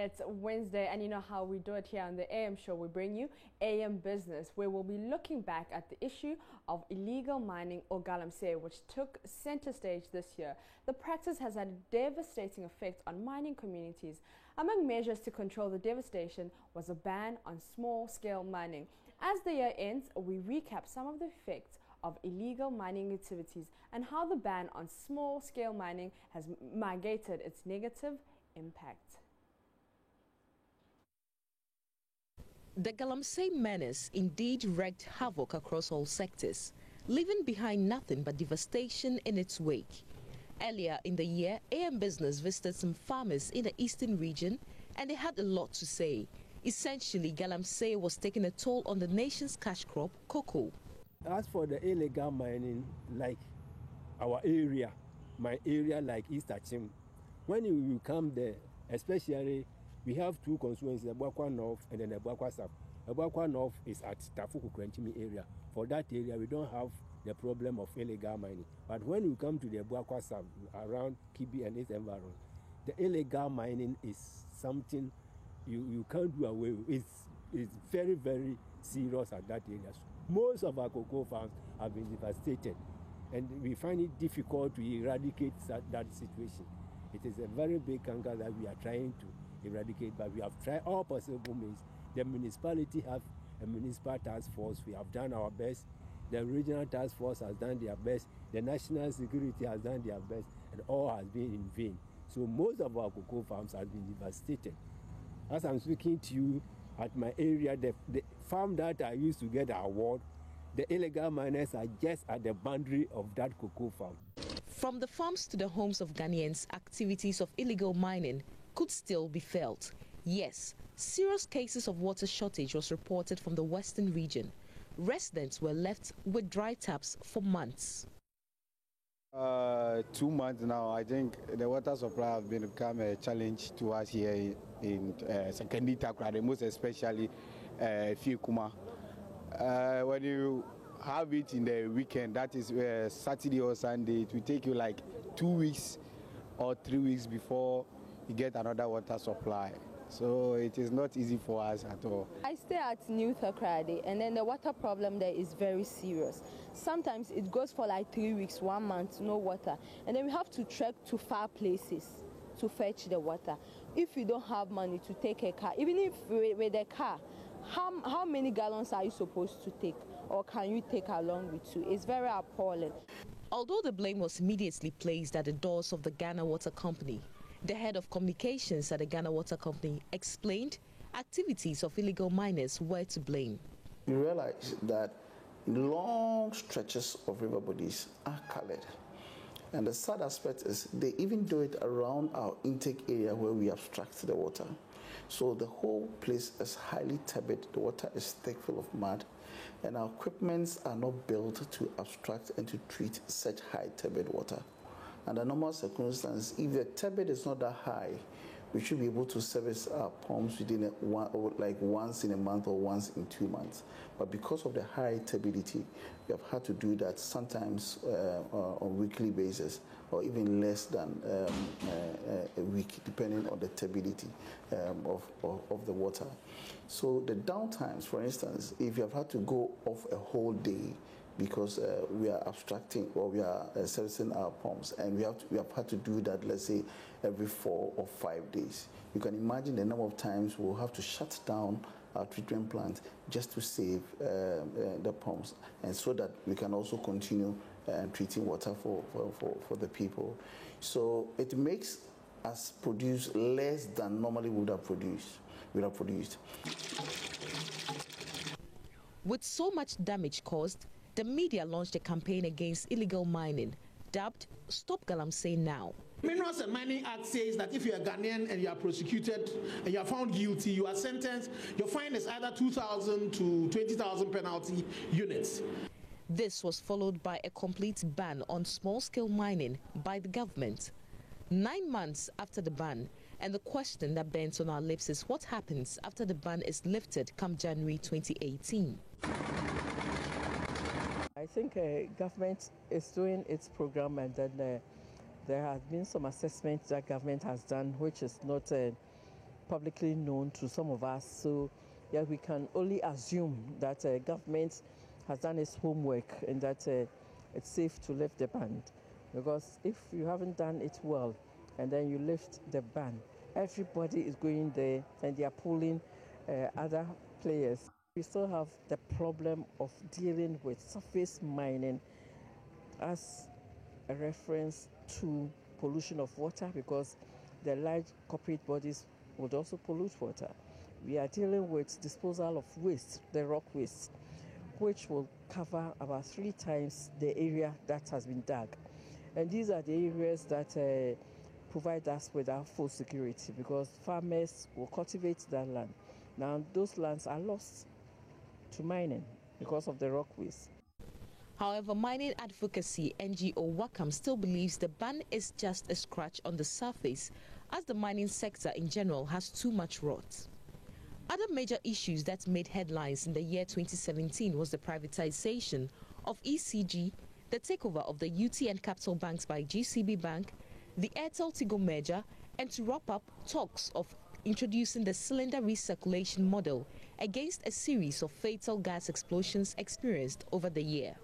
It's Wednesday, and you know how we do it here on the AM show. We bring you AM Business, where we'll be looking back at the issue of illegal mining, or galamsey, which took center stage this year. The practice has had a devastating effect on mining communities. Among measures to control the devastation was a ban on small-scale mining. As the year ends, we recap some of the effects of illegal mining activities and how the ban on small-scale mining has mitigated its negative impact. The galamsey menace indeed wreaked havoc across all sectors, leaving behind nothing but devastation in its wake. Earlier in the year, AM Business visited some farmers in the eastern region, and they had a lot to say. Essentially, galamsey was taking a toll on the nation's cash crop, cocoa. As for the illegal mining, like our area, my area like East Achim, when you come there, especially, we have two constituencies, the Buakwa North and then the Buakwa South. The Buakwa North is at Tafuku Krenchimi area. For that area, we don't have the problem of illegal mining. But when you come to the Buakwa South, around Kibi and its environment, the illegal mining is something you can't do away with. It's very, very serious at that area. Most of our cocoa farms have been devastated, and we find it difficult to eradicate that situation. It is a very big canker that we are trying to eradicate, but we have tried all possible means. The municipality have a municipal task force. We have done our best. The regional task force has done their best. The national security has done their best, and all has been in vain. So most of our cocoa farms have been devastated. As I'm speaking to you, at my area, the farm that I used to get the award, the illegal miners are just at the boundary of that cocoa farm. From the farms to the homes of Ghanaians, activities of illegal mining could still be felt. Yes, serious cases of water shortage was reported from the western region. Residents were left with dry taps for months. 2 months now, I think the water supply has become a challenge to us here in Sekondi Takoradi, most especially Fiekuma. When you have it in the weekend, that is Saturday or Sunday, it will take you like 2 weeks or 3 weeks before you get another water supply. So it is not easy for us at all. I stay at New Takoradi, and then the water problem there is very serious. Sometimes it goes for like 3 weeks, 1 month, no water. And then we have to trek to far places to fetch the water. If you don't have money to take a car, even if with a car, how many gallons are you supposed to take? Or can you take along with you? It's very appalling. Although the blame was immediately placed at the doors of the Ghana Water Company, the head of communications at the Ghana Water Company explained activities of illegal miners were to blame. We realize that long stretches of river bodies are colored. And the sad aspect is they even do it around our intake area where we abstract the water. So the whole place is highly turbid, the water is thick, full of mud, and our equipments are not built to abstract and to treat such high turbid water. Under normal circumstances, if the turbid is not that high, we should be able to service our pumps within like once in a month or once in 2 months. But because of the high turbidity, we have had to do that sometimes on a weekly basis, or even less than a week, depending on the turbidity of the water. So the downtimes, for instance, if you have had to go off a whole day because we are abstracting or we are servicing our pumps, and we have had to do that, let's say, every 4 or 5 days. You can imagine the number of times we'll have to shut down our treatment plant just to save the pumps, and so that we can also continue treating water for the people. So it makes us produce less than normally we would have produced. With so much damage caused, the media launched a campaign against illegal mining, dubbed Stop Galamsey Now. Minerals and Mining Act says that if you're a Ghanaian and you are prosecuted and you are found guilty, you are sentenced, your fine is either 2,000 to 20,000 penalty units. This was followed by a complete ban on small-scale mining by the government. 9 months after the ban, and the question that burns on our lips is what happens after the ban is lifted come January 2018. I think government is doing its program, and then there have been some assessments that government has done which is not publicly known to some of us. So yeah, we can only assume that government has done its homework and that it's safe to lift the ban. Because if you haven't done it well and then you lift the ban, everybody is going there and they are pulling other players. We still have the problem of dealing with surface mining as a reference to pollution of water, because the large corporate bodies would also pollute water. We are dealing with disposal of waste, the rock waste, which will cover about 3 times the area that has been dug. And these are the areas that provide us with our food security, because farmers will cultivate that land. Now, those lands are lost to mining because of the rock waste. However, mining advocacy NGO WACAM still believes the ban is just a scratch on the surface, as the mining sector in general has too much rot. Other major issues that made headlines in the year 2017 was the privatization of ECG, the takeover of the UTN Capital Banks by GCB Bank, the Airtel-Tigo merger, and to wrap up, talks of introducing the cylinder recirculation model against a series of fatal gas explosions experienced over the year.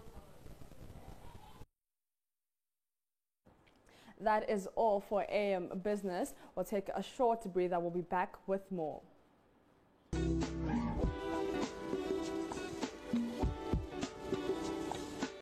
That is all for AM Business. We'll take a short breather. We'll be back with more.